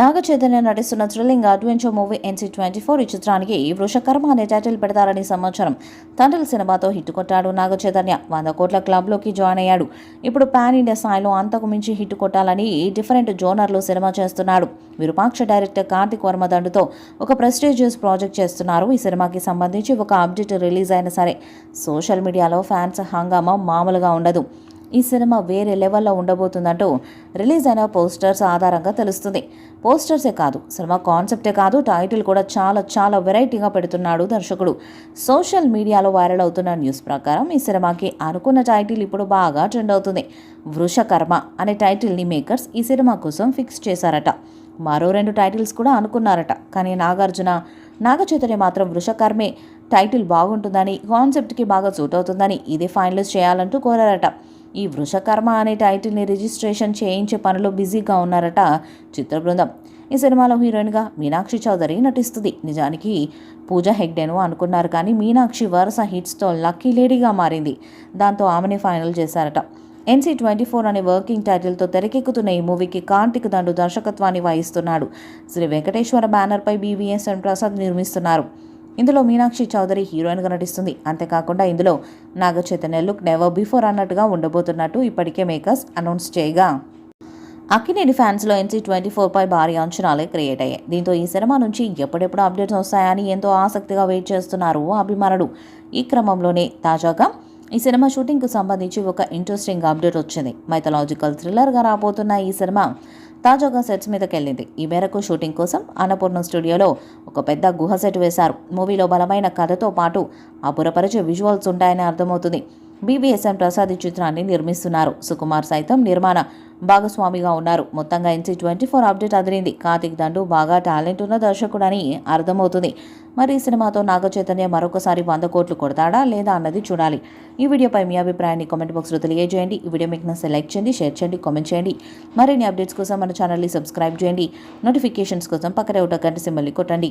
నాగ చైతన్య నటిస్తున్న thrilling adventure movie NC24 ఈ చిత్రానికి వృషకర్మ అనే టైటిల్ పెడతారని సమాచారం. తండ్రి సినిమాతో హిట్ కొట్టాడు నాగ చైతన్య. 100 కోట్ల క్లబ్లోకి జాయిన్ అయ్యాడు. ఇప్పుడు పాన్ ఇండియా స్థాయిలో అంతకు మించి హిట్ కొట్టాలని డిఫరెంట్ జోనర్లో సినిమా చేస్తున్నాడు. విరూపాక్ష డైరెక్టర్ కార్తిక్ వర్మ దండుతో ఒక ప్రెస్టీజియస్ ప్రాజెక్ట్ చేస్తున్నారు. ఈ సినిమాకి సంబంధించి ఒక అప్డేట్ రిలీజ్ అయినా సరే సోషల్ మీడియాలో ఫ్యాన్స్ హంగామా మామూలుగా ఉండదు. ఈ సినిమా వేరే లెవెల్లో ఉండబోతుందంటూ రిలీజ్ అయిన పోస్టర్స్ ఆధారంగా తెలుస్తుంది. పోస్టర్సే కాదు, సినిమా కాన్సెప్టే కాదు, టైటిల్ కూడా చాలా వెరైటీగా పెడుతున్నాడు దర్శకుడు. సోషల్ మీడియాలో వైరల్ అవుతున్న న్యూస్ ప్రకారం ఈ సినిమాకి అనుకున్న టైటిల్ ఇప్పుడు బాగా ట్రెండ్ అవుతుంది. వృషకర్మ అనే టైటిల్ని మేకర్స్ ఈ సినిమా కోసం ఫిక్స్ చేశారట. మరో 2 టైటిల్స్ కూడా అనుకున్నారట. కానీ నాగ చైతన్య మాత్రం వృషకర్మే టైటిల్ బాగుంటుందని, కాన్సెప్ట్కి బాగా సూట్ అవుతుందని ఇదే ఫైనలైజ్ చేయాలంటూ కోరారట. ఈ వృషకర్మ అనే టైటిల్ని రిజిస్ట్రేషన్ చేయించే పనిలో బిజీగా ఉన్నారట చిత్ర బృందం. ఈ సినిమాలో హీరోయిన్గా మీనాక్షి చౌదరి నటిస్తుంది. నిజానికి పూజా హెగ్డేను అనుకున్నారు, కానీ మీనాక్షి వరుస హిట్స్తో లక్కీ లేడీగా మారింది. దాంతో ఆమెని ఫైనల్ చేశారట. NC24 అనే వర్కింగ్ టైటిల్తో తెరకెక్కుతున్న ఈ మూవీకి కార్తిక్ దండు దర్శకత్వాన్ని వహిస్తున్నాడు. శ్రీ వెంకటేశ్వర బ్యానర్పై BVSN ప్రసాద్ నిర్మిస్తున్నారు. ఇందులో మీనాక్షి చౌదరి హీరోయిన్గా నటిస్తుంది. అంతేకాకుండా ఇందులో Naga Chaitanya look never before అన్నట్టుగా ఉండబోతున్నట్టు ఇప్పటికే మేకర్స్ అనౌన్స్ చేయగా, అక్కినేని ఫ్యాన్స్లో NC24పై భారీ అంచనాలే క్రియేట్ అయ్యాయి. దీంతో ఈ సినిమా నుంచి ఎప్పుడెప్పుడు అప్డేట్స్ వస్తాయని ఎంతో ఆసక్తిగా వెయిట్ చేస్తున్నారు అభిమానులు. ఈ క్రమంలోనే తాజాగా ఈ సినిమా షూటింగ్కు సంబంధించి ఒక ఇంట్రెస్టింగ్ అప్డేట్ వచ్చింది. మైథలాజికల్ థ్రిల్లర్గా రాబోతున్న ఈ సినిమా తాజాగా సెట్స్ మీదకి వెళ్ళింది. ఈ మేరకు షూటింగ్ కోసం అన్నపూర్ణ స్టూడియోలో ఒక పెద్ద గుహ సెట్ వేశారు. మూవీలో బలమైన కథతో పాటు అపురపరిచే విజువల్స్ ఉంటాయని అర్థమవుతుంది. BVSN ప్రసాద్ ఈ చిత్రాన్ని నిర్మిస్తున్నారు. సుకుమార్ సైతం నిర్మాణ భాగస్వామిగా ఉన్నారు. మొత్తంగా NC24 అప్డేట్ అదిరింది. కార్తిక్ దండు బాగా టాలెంట్ ఉన్న దర్శకుడని అర్థమవుతుంది. మరి ఈ సినిమాతో నాగ చైతన్య మరొకసారి 100 కోట్లు కొడతాడా లేదా అన్నది చూడాలి. ఈ వీడియోపై మీ అభిప్రాయాన్ని కామెంట్ బాక్స్లో తెలియజేయండి. ఈ వీడియో మీకు నచ్చితే లైక్ చేయండి, షేర్ చేయండి, కామెంట్ చేయండి. మరిన్ని అప్డేట్స్ కోసం మన ఛానల్ని సబ్స్క్రైబ్ చేయండి. నోటిఫికేషన్స్ కోసం పక్కనే ఉన్న గంట సింబల్ని కొట్టండి.